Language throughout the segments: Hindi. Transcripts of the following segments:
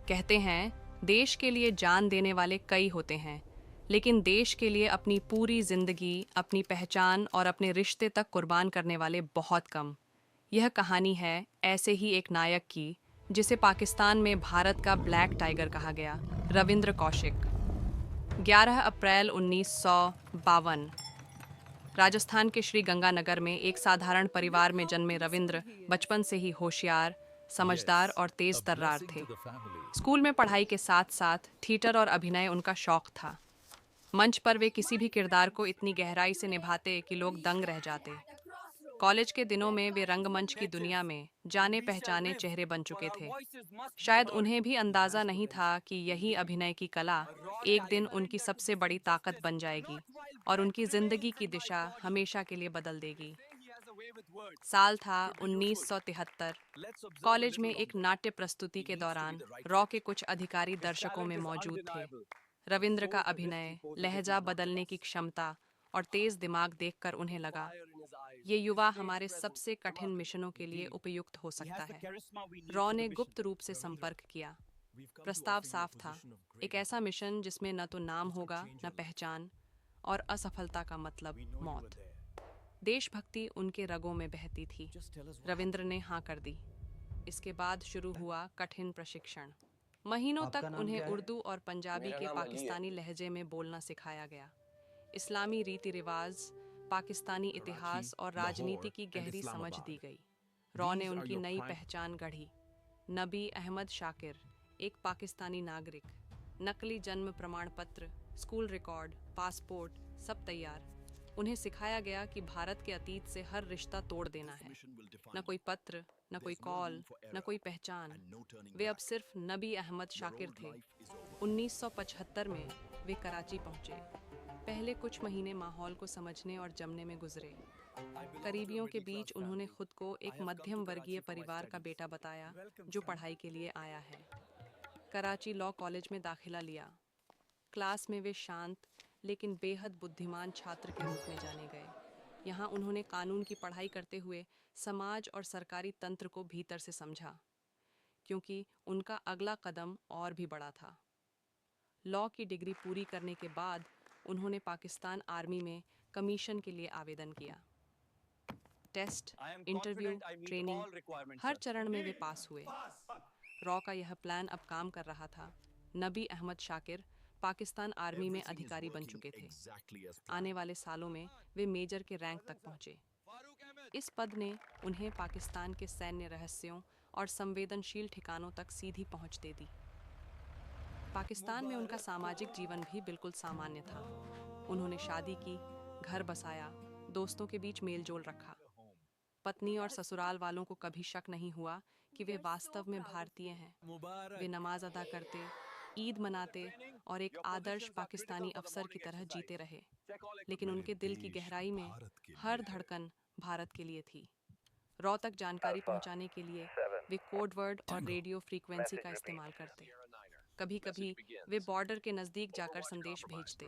कहते हैं, देश के लिए जान देने वाले कई होते हैं, लेकिन देश के लिए अपनी पूरी जिंदगी, अपनी पहचान और अपने रिश्ते तक कुर्बान करने वाले बहुत कम। यह कहानी है ऐसे ही एक नायक की, जिसे पाकिस्तान में भारत का ब्लैक टाइगर कहा गया, रविंद्र कौशिक। 11 अप्रैल 1952 राजस्थान के श्री गंगानगर में एक साधारण परिवार में जन्मे रविंद्र बचपन से ही होशियार, समझदार और तेज तर्रार थे। स्कूल में पढ़ाई के साथ साथ थिएटर और अभिनय उनका शौक था। मंच पर वे किसी भी किरदार को इतनी गहराई से निभाते कि लोग दंग रह जाते। कॉलेज के दिनों में वे रंगमंच की दुनिया में जाने पहचाने चेहरे बन चुके थे। शायद उन्हें भी अंदाजा नहीं था कि यही अभिनय की कला एक दिन उनकी सबसे बड़ी ताकत बन जाएगी और उनकी जिंदगी की दिशा हमेशा के लिए बदल देगी। साल था 1973। कॉलेज में एक नाट्य प्रस्तुति के दौरान रॉ के कुछ अधिकारी दर्शकों में मौजूद थे। रविंद्र का अभिनय, लहजा बदलने की क्षमता और तेज दिमाग देखकर उन्हें लगा, ये युवा हमारे सबसे कठिन मिशनों के लिए उपयुक्त हो सकता है। रॉ ने गुप्त रूप से संपर्क किया। प्रस्ताव साफ था, एक ऐसा मिशन जिसमें न तो नाम होगा, न पहचान, और असफलता का मतलब मौत। देशभक्ति उनके रगों में बहती थी। रविंद्र ने हाँ कर दी। इसके बाद शुरू हुआ कठिन प्रशिक्षण। महीनों तक उन्हें उर्दू और पंजाबी के पाकिस्तानी लहजे में बोलना सिखाया गया। इस्लामी रीति रिवाज, पाकिस्तानी इतिहास और राजनीति की गहरी समझ दी गई। रॉ ने उनकी नई पहचान गढ़ी। नबी अहमद शाकिर, एक पाकिस्तानी नागरिक। नकली जन्म प्रमाण पत्र, स्कूल रिकॉर्ड, पासपोर्ट, सब तैयार। उन्हें सिखाया गया कि भारत के अतीत से हर रिश्ता तोड़ देना है। न कोई पत्र, न कोई कॉल, न कोई पहचान। वे अब सिर्फ नबी अहमद शाकिर थे। 1975 में वे कराची पहुंचे। पहले कुछ महीने माहौल को समझने और जमने में गुजरे। करीबियों के बीच उन्होंने खुद को एक मध्यम वर्गीय परिवार का बेटा बताया जो पढ़ाई के लिए आया है। कराची लॉ कॉलेज में दाखिला लिया। क्लास में वे शांत लेकिन बेहद बुद्धिमान छात्र के रूप में जाने गए। यहाँ उन्होंने कानून की पढ़ाई करते हुए समाज और सरकारी तंत्र को भीतर से समझा, क्योंकि उनका अगला कदम और भी बड़ा था। लॉ की डिग्री पूरी करने के बाद उन्होंने पाकिस्तान आर्मी में कमीशन के लिए आवेदन किया। टेस्ट, इंटरव्यू, ट्रेनिंग, हर चरण में वे पास हुए। रॉ का यह प्लान अब काम कर रहा था। नबी अहमद शाकिर पाकिस्तान आर्मी में अधिकारी बन चुके थे। आने वाले सालों में वे मेजर के रैंक तक पहुंचे। इस पद ने उन्हें पाकिस्तान के सैन्य रहस्यों और संवेदनशील ठिकानों तक सीधी पहुंच दे दी। पाकिस्तान में उनका सामाजिक जीवन भी बिल्कुल सामान्य था। उन्होंने शादी की, घर बसाया, दोस्तों के बीच मेलजोल रखा। पत्नी और ससुराल वालों को कभी शक नहीं हुआ कि वे वास्तव में भारतीय हैं। वे नमाज अदा करते, ईद मनाते और एक आदर्श पाकिस्तानी अफसर की तरह जीते रहे। लेकिन उनके दिल की गहराई में हर धड़कन भारत के लिए थी। रॉ तक जानकारी पहुंचाने के लिए वे कोड वर्ड और रेडियो फ्रीक्वेंसी का इस्तेमाल करते। कभी कभी वे बॉर्डर के नज़दीक जाकर संदेश भेजते।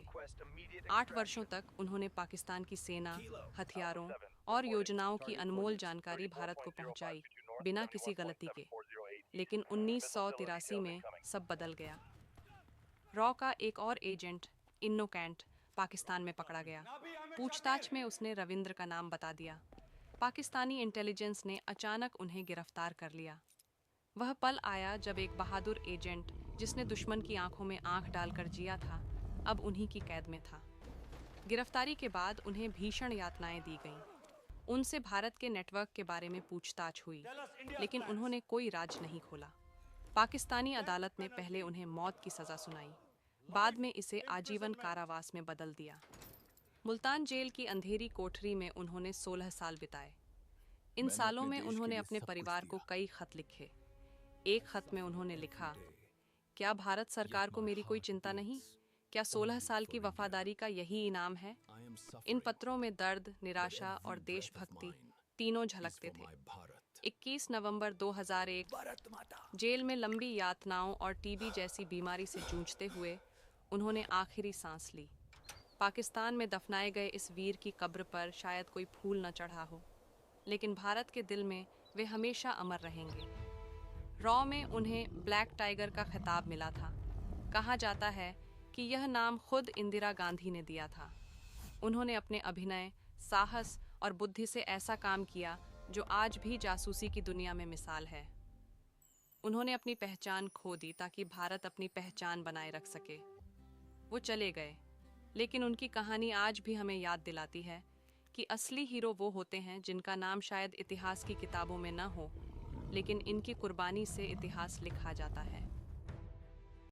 8 वर्षों तक उन्होंने पाकिस्तान की सेना, हथियारों और योजनाओं की अनमोल जानकारी भारत को पहुंचाई, बिना किसी गलती के। लेकिन 1983 में सब बदल गया। रॉ का एक और एजेंट, इन्नो कैंट, पाकिस्तान में पकड़ा गया। पूछताछ में उसने रविंद्र का नाम बता दिया। पाकिस्तानी इंटेलिजेंस ने अचानक उन्हें गिरफ्तार कर लिया। वह पल आया जब एक बहादुर एजेंट, जिसने दुश्मन की आंखों में आंख डालकर जिया था, अब उन्हीं की कैद में था। गिरफ्तारी के बाद उन्हें भीषण यातनाएं दी गईं। उनसे भारत के नेटवर्क के बारे में पूछताछ हुई, लेकिन उन्होंने कोई राज नहीं खोला। पाकिस्तानी अदालत ने पहले उन्हें मौत की सज़ा सुनाई, बाद में इसे आजीवन कारावास में बदल दिया। मुल्तान जेल की अंधेरी कोठरी में उन्होंने 16 साल बिताए। इन सालों में उन्होंने अपने परिवार को कई खत लिखे। एक खत में उन्होंने लिखा, क्या भारत सरकार को मेरी कोई चिंता नहीं? क्या 16 साल की वफादारी का यही इनाम है? इन पत्रों में दर्द, निराशा और देशभक्ति तीनों झलकते थे। 21 नवंबर 2001 जेल में लंबी यातनाओं और टीबी जैसी बीमारी से जूझते हुए उन्होंने आखिरी सांस ली। पाकिस्तान में दफनाए गए इस वीर की कब्र पर शायद कोई फूल न चढ़ा हो, लेकिन भारत के दिल में वे हमेशा अमर रहेंगे। रॉ में उन्हें ब्लैक टाइगर का खिताब मिला था। कहा जाता है कि यह नाम खुद इंदिरा गांधी ने दिया था। उन्होंने अपने अभिनय, साहस और बुद्धि से ऐसा काम किया जो आज भी जासूसी की दुनिया में मिसाल है। उन्होंने अपनी पहचान खो दी ताकि भारत अपनी पहचान बनाए रख सके। वो चले गए, लेकिन उनकी कहानी आज भी हमें याद दिलाती है कि असली हीरो वो होते हैं जिनका नाम शायद इतिहास की किताबों में न हो, लेकिन इनकी कुर्बानी से इतिहास लिखा जाता है।